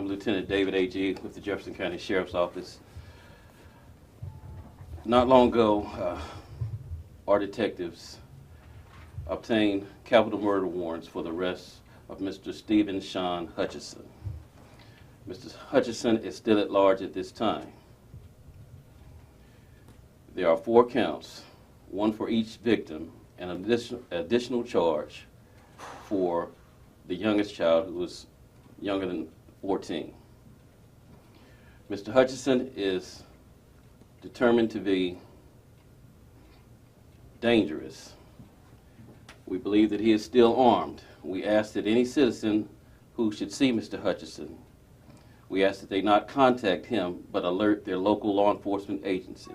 I'm Lieutenant David A.G. with the Jefferson County Sheriff's Office. Not long ago, our detectives obtained capital murder warrants for the arrest of Mr. Stephen Sean Hutchison. Mr. Hutchison is still at large at this time. There are 4 counts, one for each victim, and an additional charge for the youngest child, who was younger than 14. Mr. Hutchison is determined to be dangerous. We believe that he is still armed. We ask that any citizen who should see Mr. Hutchison, we ask that they not contact him, but alert their local law enforcement agency.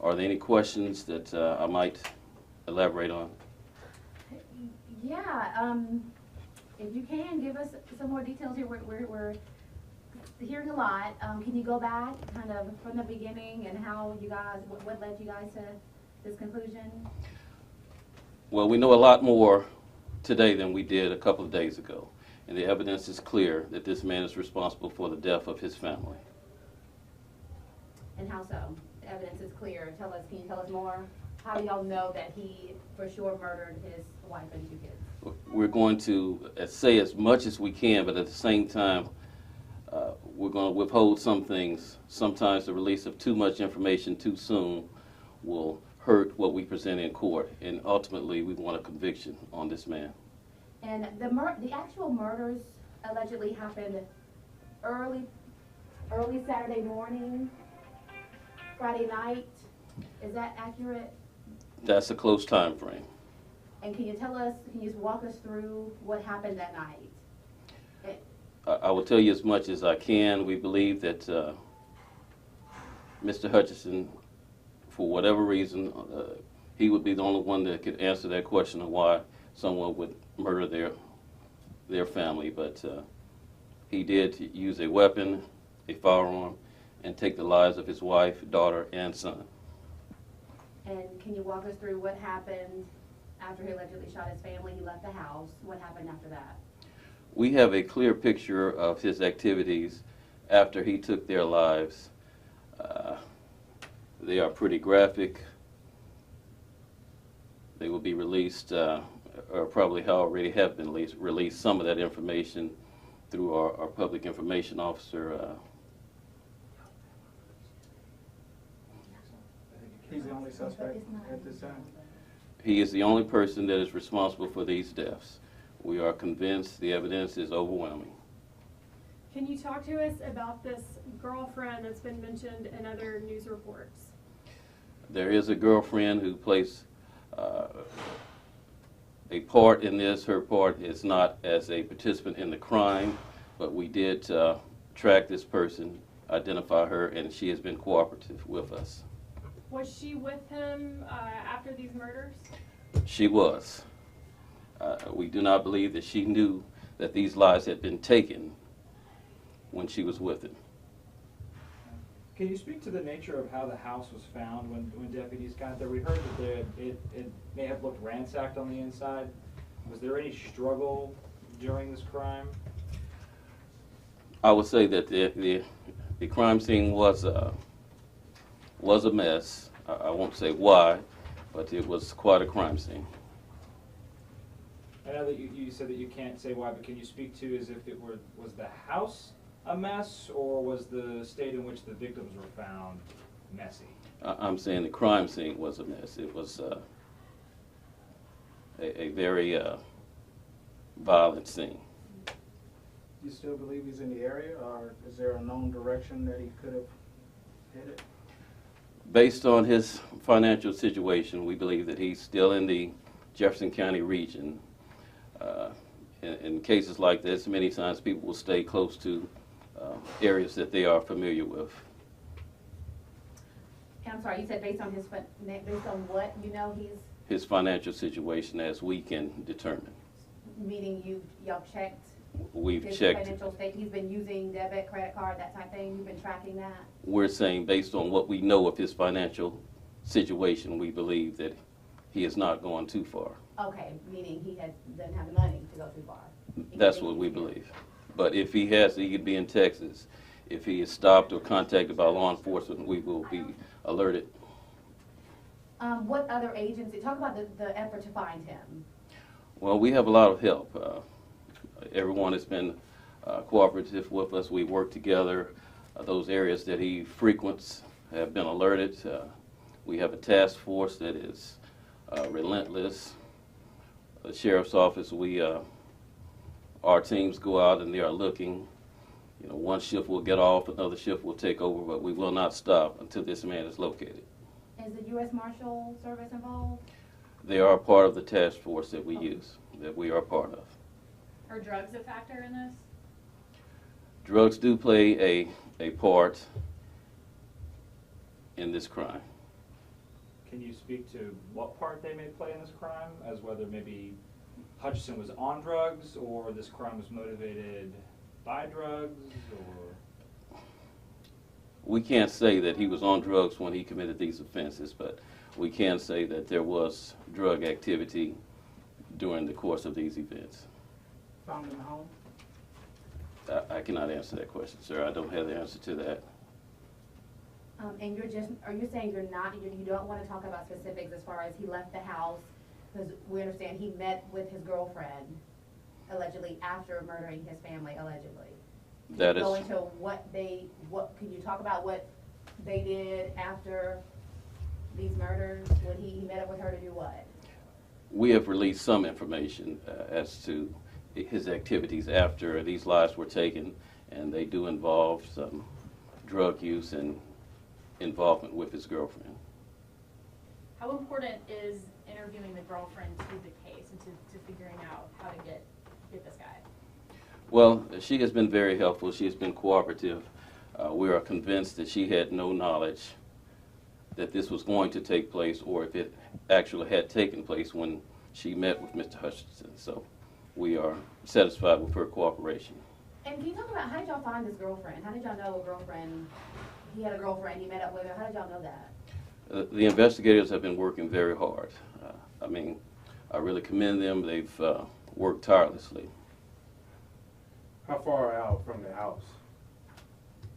Are there any questions that I might elaborate on? Yeah, if you can, give us some more details here. We're hearing a lot. Can you go back kind of from the beginning and how you guys, what led you guys to this conclusion? Well, we know a lot more today than we did a couple of days ago, and the evidence is clear that this man is responsible for the death of his family. And how so? The evidence is clear. Can you tell us more? How do y'all know that he for sure murdered his wife and 2 kids? We're going to say as much as we can, but at the same time, we're going to withhold some things. Sometimes the release of too much information too soon will hurt what we present in court, and ultimately we want a conviction on this man. And the actual murders allegedly happened early Saturday morning, Friday night. Is that accurate? That's a close time frame. And can you just walk us through what happened that night? I will tell you as much as I can. We believe that Mr. Hutchison, for whatever reason, he would be the only one that could answer that question of why someone would murder their family. But he did use a weapon, a firearm, and take the lives of his wife, daughter, and son. And can you walk us through what happened after he allegedly shot his family? He left the house. What happened after that? We have a clear picture of his activities after he took their lives. They are pretty graphic. They will be released, or probably already have been released some of that information through our public information officer. He's the only suspect at this time? He is the only person that is responsible for these deaths. We are convinced the evidence is overwhelming. Can you talk to us about this girlfriend that's been mentioned in other news reports? There is a girlfriend who plays a part in this. Her part is not as a participant in the crime, but we did track this person, identify her, and she has been cooperative with us. Was she with him after these murders? She was. We do not believe that she knew that these lives had been taken when she was with him. Can you speak to the nature of how the house was found when deputies got there? We heard that it may have looked ransacked on the inside. Was there any struggle during this crime? I would say that the crime scene was a mess. I won't say why, but it was quite a crime scene. I know that you said that you can't say why, but can you speak to as if it was the house a mess, or was the state in which the victims were found messy? I'm saying the crime scene was a mess. It was a very violent scene. Do you still believe he's in the area, or is there a known direction that he could have hit it? Based on his financial situation, we believe that he's still in the Jefferson County region. In cases like this, many times people will stay close to areas that they are familiar with. And I'm sorry, you said based on what you know His financial situation, as we can determine. meaning y'all checked We've his checked. financial state? He's been using debit, credit card, that type of thing. You've been tracking that? We're saying based on what we know of his financial situation, we believe that he has not gone too far. Okay, meaning doesn't have the money to go too far. That's what we believe. But if he has, he could be in Texas. If he is stopped or contacted by law enforcement, we will be alerted. What other agency, talk about the effort to find him. Well, we have a lot of help. Everyone has been cooperative with us. We work together. Those areas that he frequents have been alerted. We have a task force that is relentless. The sheriff's office, our teams go out and they are looking. You know, one shift will get off, another shift will take over, but we will not stop until this man is located. Is the U.S. Marshal Service involved? They are part of the task force that we use, that we are part of. Are drugs a factor in this? Drugs do play a part in this crime. Can you speak to what part they may play in this crime, as whether maybe Hutchison was on drugs, or this crime was motivated by drugs, or? We can't say that he was on drugs when he committed these offenses, but we can say that there was drug activity during the course of these events. Found in the home? I cannot answer that question, sir. I don't have the answer to that. And are you saying you don't want to talk about specifics as far as he left the house? Because we understand he met with his girlfriend, allegedly, after murdering his family, allegedly. That is. Go into can you talk about what they did after these murders? When he met up with her to do what? We have released some information as to his activities after these lives were taken, and they do involve some drug use and involvement with his girlfriend. How important is interviewing the girlfriend to the case and to figuring out how to get this guy? Well, she has been very helpful. She has been cooperative. We are convinced that she had no knowledge that this was going to take place, or if it actually had taken place when she met with Mr. Hutchinson. So we are satisfied with her cooperation. And can you talk about, how did y'all find this girlfriend? How did y'all know he had a girlfriend, he met up with her? How did y'all know that? The investigators have been working very hard. I really commend them. They've worked tirelessly. How far out from the house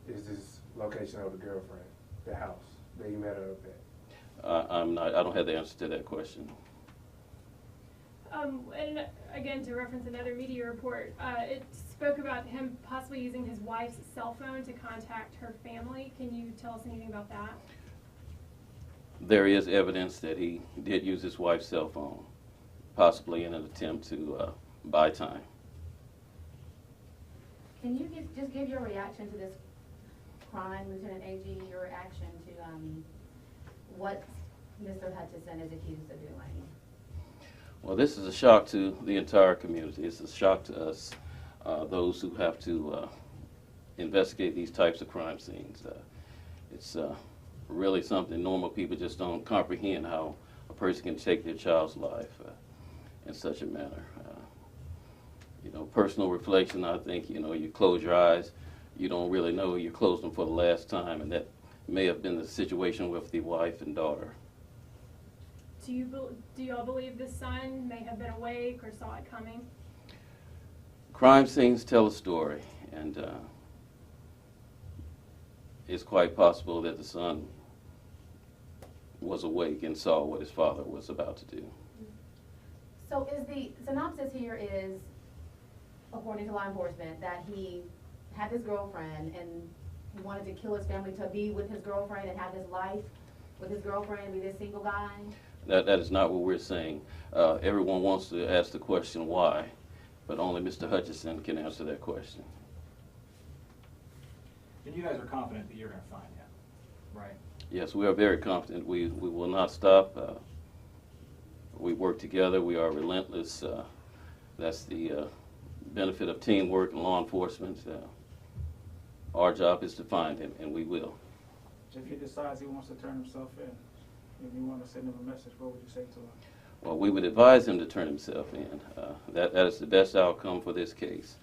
is this location of the girlfriend, the house that you met her up at? I don't have the answer to that question. And again, to reference another media report, it spoke about him possibly using his wife's cell phone to contact her family. Can you tell us anything about that? There is evidence that he did use his wife's cell phone, possibly in an attempt to buy time. Can you just give your reaction to this crime, Lieutenant AG, your reaction to what Mr. Hutchison is accused of doing? Well, this is a shock to the entire community. It's a shock to us, those who have to investigate these types of crime scenes. It's really something normal people just don't comprehend, how a person can take their child's life in such a manner. Personal reflection, I think, you close your eyes, you don't really know you closed them for the last time, and that may have been the situation with the wife and daughter. Do you all believe the son may have been awake or saw it coming? Crime scenes tell a story, and it's quite possible that the son was awake and saw what his father was about to do. So is the synopsis here is, according to law enforcement, that he had this girlfriend and he wanted to kill his family to be with his girlfriend and have his life with his girlfriend, be this single guy? That is not what we're saying. Everyone wants to ask the question why, but only Mr. Hutchison can answer that question. And you guys are confident that you're going to find him, right? Yes, we are very confident. We will not stop. We work together. We are relentless. That's the benefit of teamwork and law enforcement. Our job is to find him, and we will. If he decides he wants to turn himself in, if you want to send him a message, what would you say to him? Well, we would advise him to turn himself in. That is the best outcome for this case.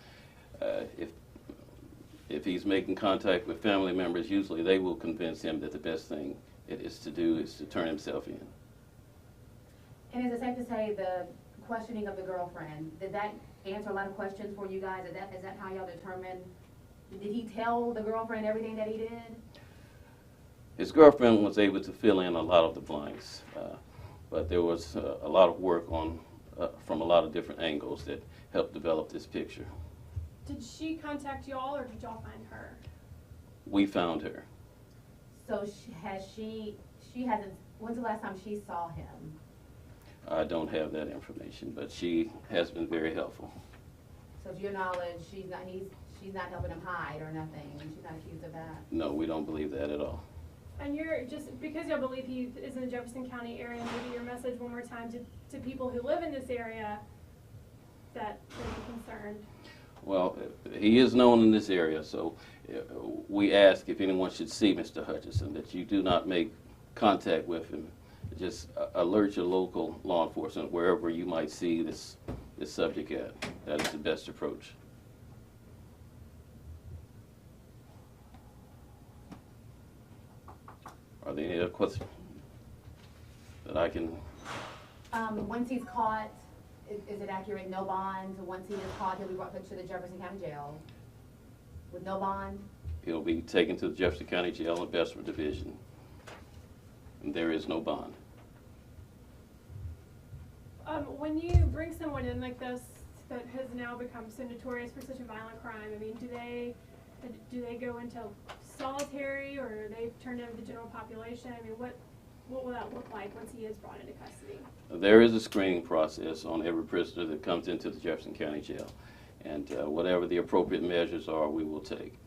If he's making contact with family members, usually they will convince him that the best thing it is to do is to turn himself in. And is it safe to say the questioning of the girlfriend, did that answer a lot of questions for you guys? Is that how y'all determined? Did he tell the girlfriend everything that he did? His girlfriend was able to fill in a lot of the blanks, but there was a lot of work on from a lot of different angles that helped develop this picture. Did she contact y'all or did y'all find her? We found her. So she hasn't, when's the last time she saw him? I don't have that information, but she has been very helpful. So to your knowledge, she's not helping him hide or nothing, she's not accused of that? No, we don't believe that at all. And you're just, because y'all believe he is in the Jefferson County area, maybe your message one more time to people who live in this area that they're concerned. Well, he is known in this area, so we ask if anyone should see Mr. Hutchison that you do not make contact with him. Just alert your local law enforcement wherever you might see this subject at. That is the best approach. Are there any other questions that I can? Once he's caught, is it accurate, no bond? Once he is caught, he'll be brought to the Jefferson County Jail with no bond? He'll be taken to the Jefferson County Jail and Bessemer Division. And there is no bond. When you bring someone in like this that has now become so notorious for such a violent crime, I mean, do they go into solitary or are they turned into the general population? I mean, what will that look like once he is brought into custody? There is a screening process on every prisoner that comes into the Jefferson County Jail. And whatever the appropriate measures are, we will take.